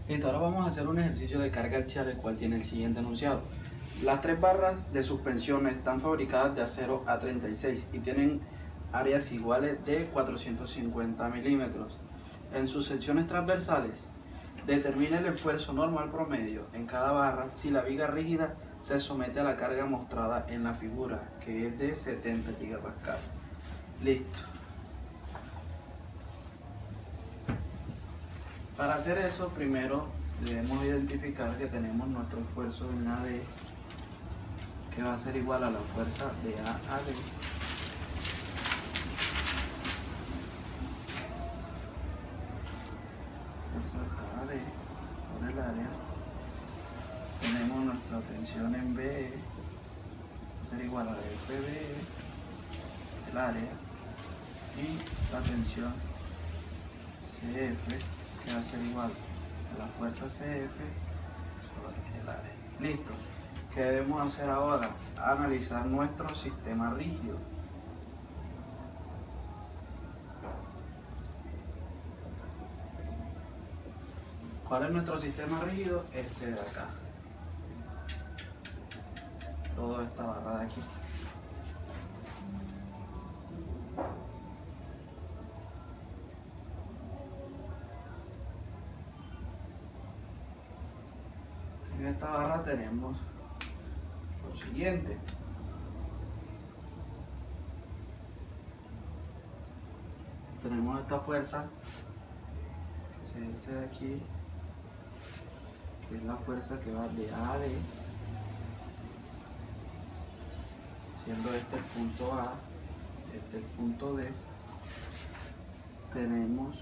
Listo, ahora vamos a hacer un ejercicio de carga axial, el cual tiene el siguiente enunciado. Las tres barras de suspensión están fabricadas de acero A36 y tienen áreas iguales de 450 milímetros. En sus secciones transversales, determina el esfuerzo normal promedio en cada barra si la viga rígida se somete a la carga mostrada en la figura, que es de 70 gigapascal. Listo. Para hacer eso, primero debemos identificar que tenemos nuestro esfuerzo en AD, que va a ser igual a la fuerza de A a D. Fuerza A a D por el área. Tenemos nuestra tensión en BE, va a ser igual a la FBE, el área, y la tensión CF, que va a ser igual a la fuerza CF sobre el área. Listo. ¿Qué debemos hacer ahora? Analizar nuestro sistema rígido. ¿Cuál es nuestro sistema rígido? Este de acá. Toda esta barra de aquí. En esta barra tenemos lo siguiente. Tenemos esta fuerza que se dice de aquí, que es la fuerza que va de A a D, siendo este el punto A, este el punto D. Tenemos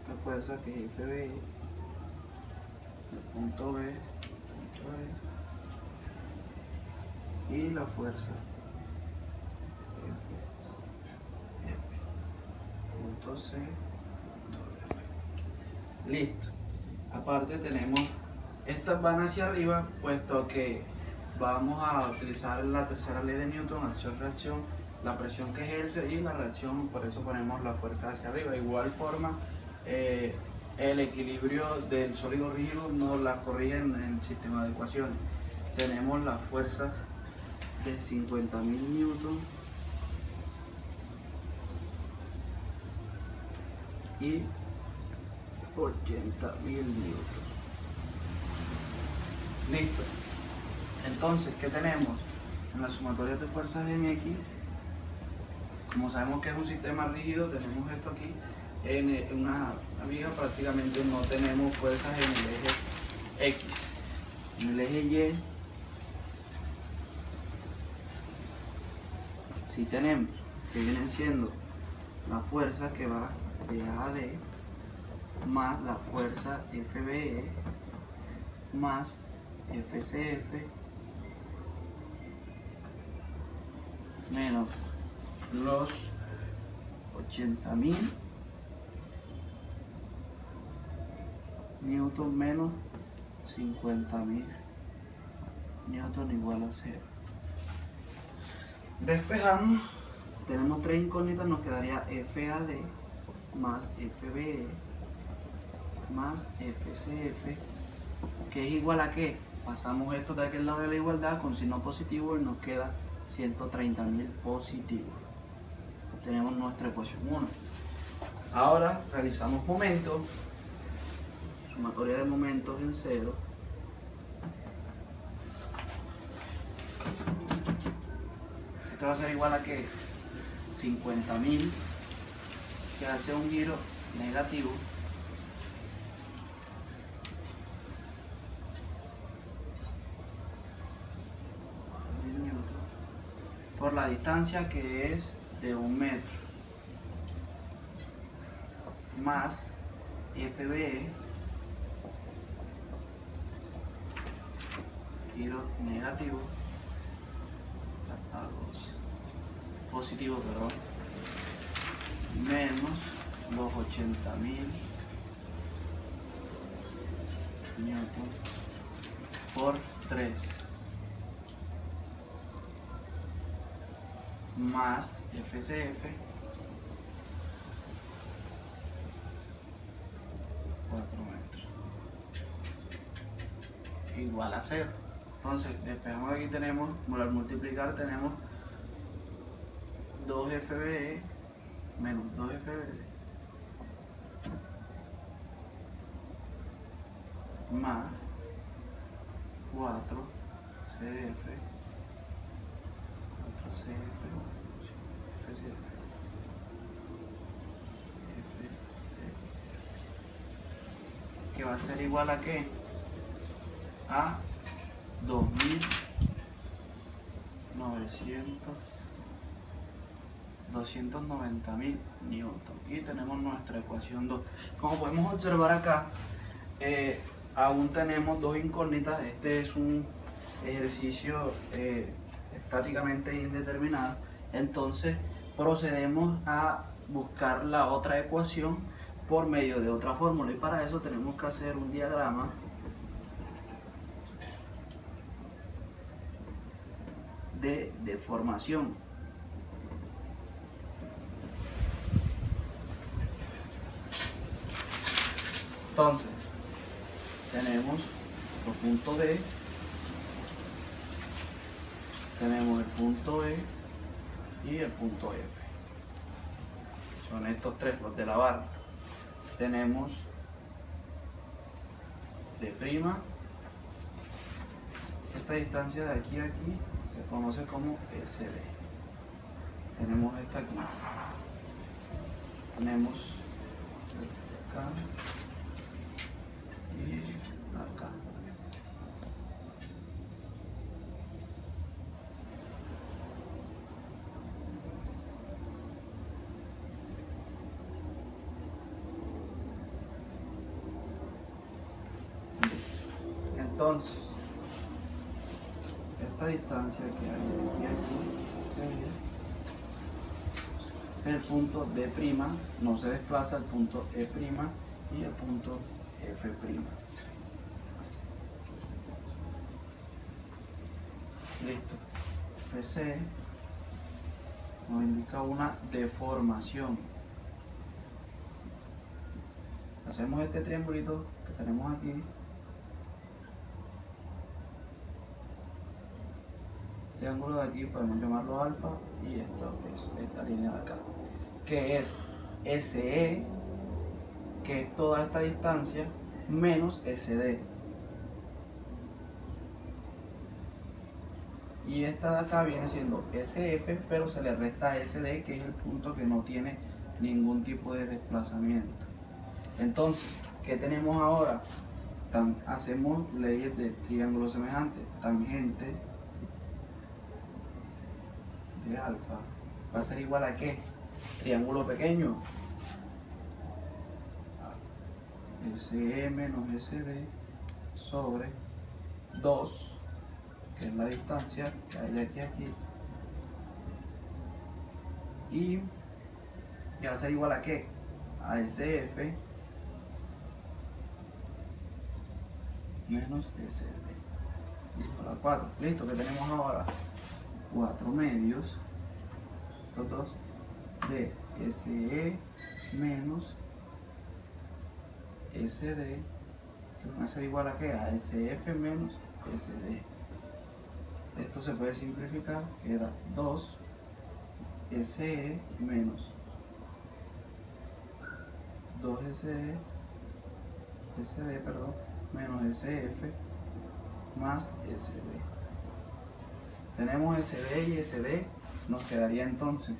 esta fuerza que es FB, el punto B, punto E, y la fuerza F, punto C, punto F. Listo. Aparte tenemos, estas van hacia arriba, puesto que vamos a utilizar la tercera ley de Newton, acción-reacción, la presión que ejerce y la reacción, por eso ponemos la fuerza hacia arriba. De igual forma, el equilibrio del sólido rígido nos la corrige en el sistema de ecuaciones. Tenemos la fuerza de 50.000 newton y 80.000 newton. Listo. Entonces, ¿qué tenemos? En la sumatoria de fuerzas MX, como sabemos que es un sistema rígido, tenemos esto aquí. En una viga prácticamente no tenemos fuerzas en el eje X. En el eje Y sí tenemos, que vienen siendo la fuerza que va de A a D más la fuerza FBE más FCF menos los 80.000 newton menos 50.000 newton igual a 0. Despejamos, tenemos tres incógnitas, nos quedaría FAD más FBE más FCF, que es igual a ¿qué? Pasamos esto de aquel lado de la igualdad con signo positivo y nos queda 130.000 positivo. Tenemos nuestra ecuación 1. Ahora realizamos momentos, sumatoria de momentos en 0. Esto va a ser igual a que 50.000, que hace un giro negativo, por la distancia que es de 1 metro, más FBE, giro negativo, a 2, positivo, perdón, menos los 80.000 newton por 3 más FCF 4 metros. Igual a 0. Entonces, despejamos aquí, tenemos, al multiplicar tenemos 2FBE menos 2FBD más 4CF, 4CF, FCF, que va a ser igual a ¿qué? A 290.000 newton, y tenemos nuestra ecuación 2. Como podemos observar acá, aún tenemos dos incógnitas. Este es un ejercicio estáticamente indeterminado, entonces procedemos a buscar la otra ecuación por medio de otra fórmula, y para eso tenemos que hacer un diagrama de deformación. Entonces, tenemos los puntos D, tenemos el punto E y el punto F. Son estos tres, los de la barra. Tenemos D', esta distancia de aquí a aquí se conoce como SD. Tenemos esta aquí, tenemos acá y acá. Entonces, esta distancia que hay de aquí a aquí sería el punto D', no se desplaza, el punto E' y el punto F'. Listo. FC nos indica una deformación. Hacemos este triangulito que tenemos aquí. Triángulo de aquí podemos llamarlo alfa, y esto es esta línea de acá, que es SE, que es toda esta distancia, menos SD. Y esta de acá viene siendo SF, pero se le resta SD, que es el punto que no tiene ningún tipo de desplazamiento. Entonces, ¿qué tenemos ahora? Hacemos leyes de triángulo semejante. Tangente de alfa va a ser igual a ¿qué? Triángulo pequeño, SE menos SD sobre 2, que es la distancia que hay de aquí a aquí, y va a ser igual a ¿qué? A SF menos SD igual a 4. Listo, que tenemos ahora 4 medios, estos dos, de SE menos SD, que van a ser igual a ¿qué? A SF menos SD. Esto se puede simplificar, queda 2 SE menos 2 SD menos SF más SD. Tenemos SD y SD, nos quedaría entonces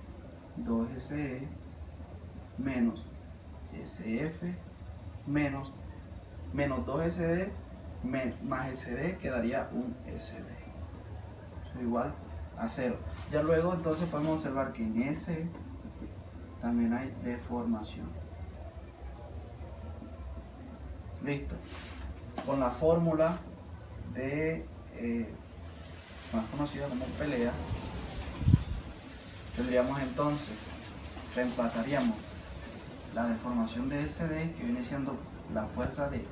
2SE menos SF menos 2SD más SD, quedaría un SD. Eso igual a 0. Ya luego entonces podemos observar que en S también hay deformación. Listo. Con la fórmula de más conocida como pelea, tendríamos entonces, reemplazaríamos la deformación de SD, que viene siendo la fuerza de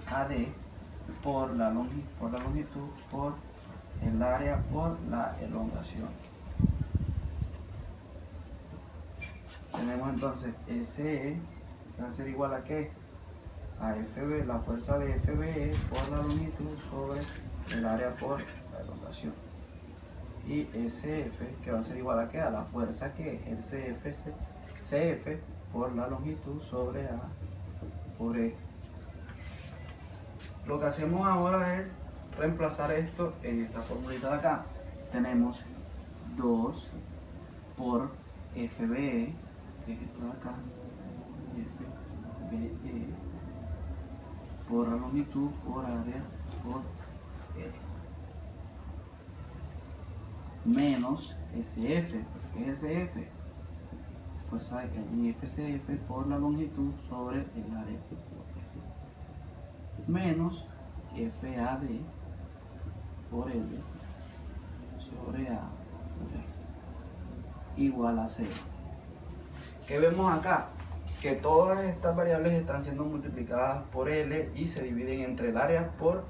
FAD, por la longitud, por el área, por la elongación. Tenemos entonces SE, que va a ser igual a ¿qué? a FB, la fuerza de FBE por la longitud sobre el área por la elongación. Y SF, que va a ser igual a ¿qué? A la fuerza que ejerce CF por la longitud sobre A por E. Lo que hacemos ahora es reemplazar esto en esta formulita de acá. Tenemos 2 por FBE, que es esto de acá, FBE, por la longitud por área por E, menos SF, ¿qué es SF? Fuerza en FCF por la longitud sobre el área por E, menos FAD por L sobre A por E, igual a 0. ¿Qué vemos acá? Que todas estas variables están siendo multiplicadas por L y se dividen entre el área por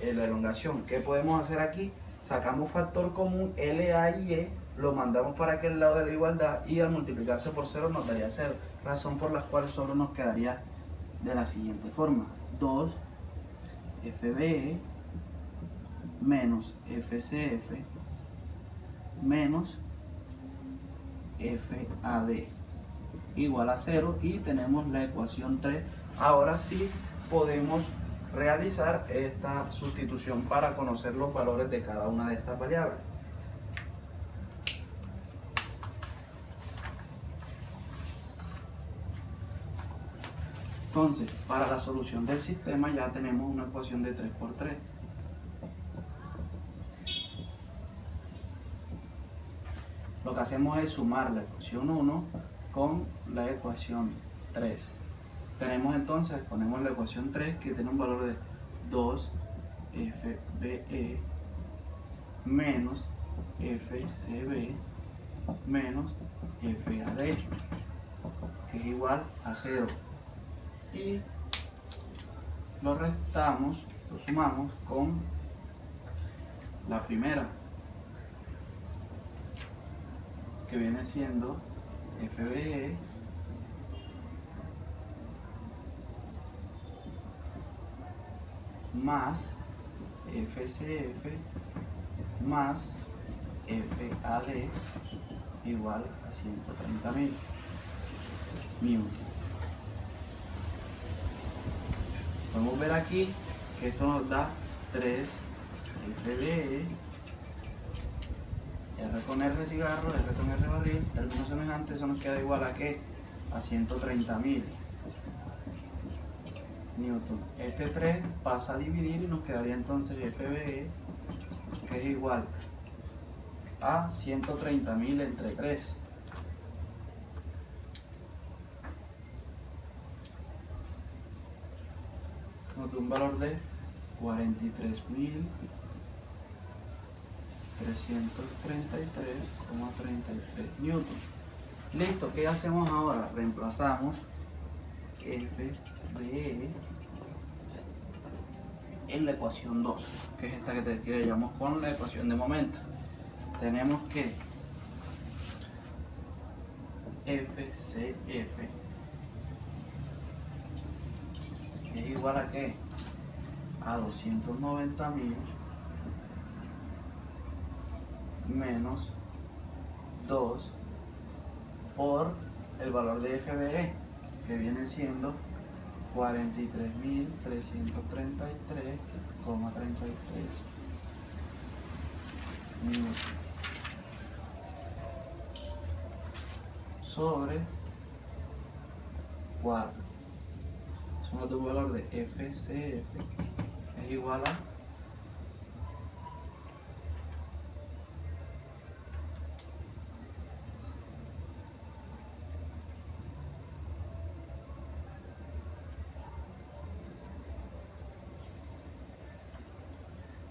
la elongación. ¿Qué podemos hacer aquí? Sacamos factor común LA y E, lo mandamos para aquel lado de la igualdad y al multiplicarse por 0 nos daría 0, razón por la cual solo nos quedaría de la siguiente forma: 2 FBE menos FCF menos FAD igual a 0, y tenemos la ecuación 3. Ahora sí podemos realizar esta sustitución para conocer los valores de cada una de estas variables. Entonces, para la solución del sistema ya tenemos una ecuación de 3 por 3. Lo que hacemos es sumar la ecuación 1 con la ecuación 3. Tenemos entonces, ponemos la ecuación 3 que tiene un valor de 2 FBE menos FCB menos FAD, que es igual a 0. Y lo restamos, lo sumamos con la primera, que viene siendo FBE más FCF más FAD igual a 130.000 newton. Podemos ver aquí que esto nos da 3 FBE, R con R cigarro, R con R barril, término semejante, eso nos queda igual a ¿qué? A 130.000 newton. Este 3 pasa a dividir y nos quedaría entonces FBE, que es igual a 130.000 entre 3. Nos da un valor de 43.333,33 newton. Listo, ¿qué hacemos ahora? Reemplazamos FBE en la ecuación 2, que es esta que le llamamos con la ecuación de momento. Tenemos que FCF es igual a ¿qué? A 290.000 menos 2 por el valor de FBE, que viene siendo 43.333,33 newton sobre 4. Somos de un valor de FCF es igual a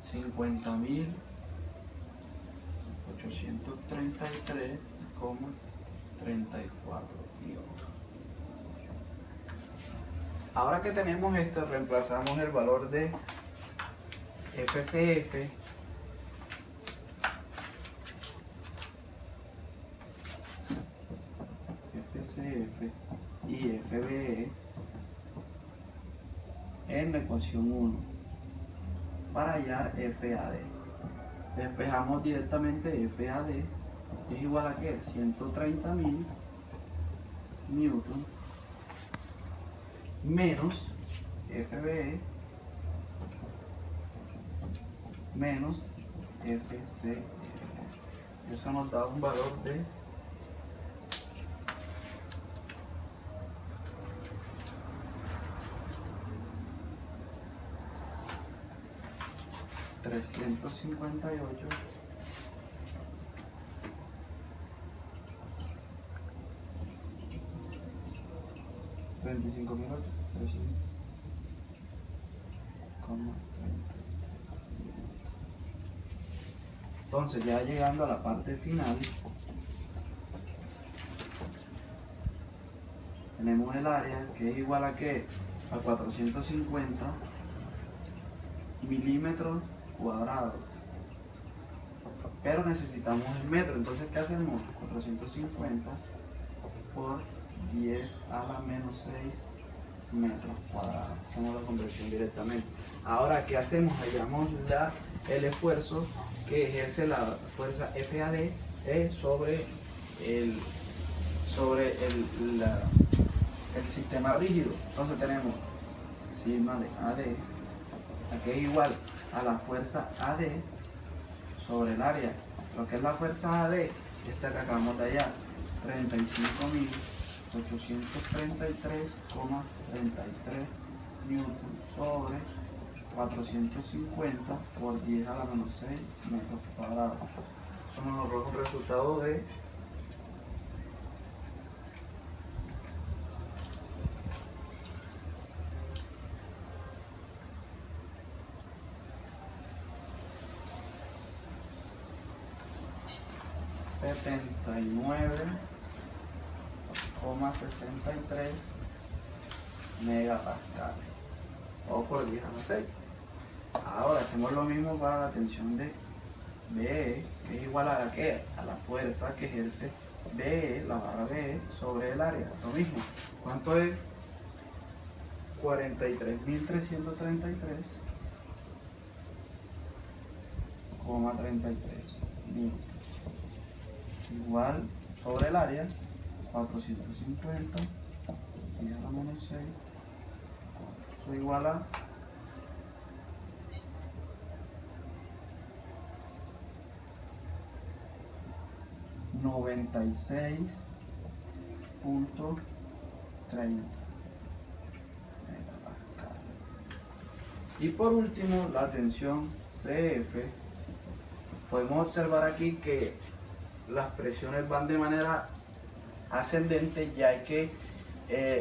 50.833,34 newton. Ahora que tenemos esto, reemplazamos el valor de FCF y FBE en la ecuación 1 para hallar FAD. Despejamos directamente FAD, es igual a ¿qué? 130.000 newton menos FBE menos FCF. Eso nos da un valor de 358 35.008 Entonces, ya llegando a la parte final, tenemos el área que es igual a ¿qué? A 450 milímetros cuadrados, pero necesitamos el metro. Entonces, ¿qué hacemos? 450 por 10 a la menos 6 metros cuadrados. Hacemos la conversión directamente. Ahora, ¿qué hacemos? Hallamos el esfuerzo que ejerce la fuerza FAD sobre el sistema rígido. Entonces tenemos sigma de AD, aquí es igual a la fuerza AD sobre el área. Lo que es la fuerza AD, esta que acabamos de hallar, 35.833,33 newton sobre 450 por 10 a la menos 6 metros cuadrados. Eso nos arroja un resultado de 79,63 megapascales o por 10 a la 6. Ahora hacemos lo mismo para la tensión de BE, que es igual a la que a la fuerza que ejerce BE, la barra BE sobre el área. Lo mismo. ¿Cuánto es? 43.333,33 newton. Igual sobre el área, 450 10 a la menos 6. Eso igual a 96,30 megapascales. Y por último, la tensión CF. Podemos observar aquí que las presiones van de manera ascendente, ya que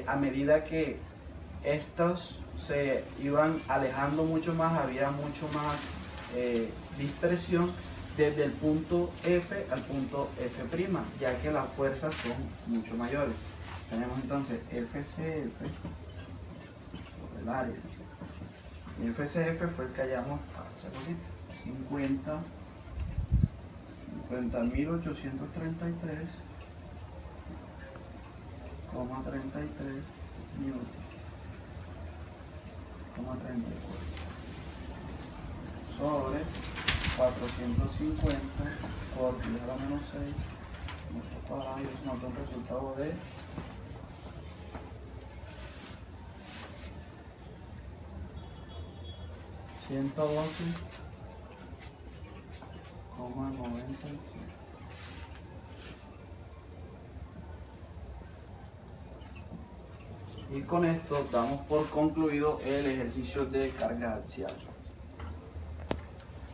a medida que estos se iban alejando mucho más, había mucho más dispersión desde el punto F al punto F', ya que las fuerzas son mucho mayores. Tenemos entonces FCF por el área. Y FCF fue el que hallamos hace poquito, 50.833,33 newton, 34 sobre 450 por 10 a la menos 6 metros cuadrados, y eso nos da un resultado de 112,95. Y con esto damos por concluido el ejercicio de carga axial.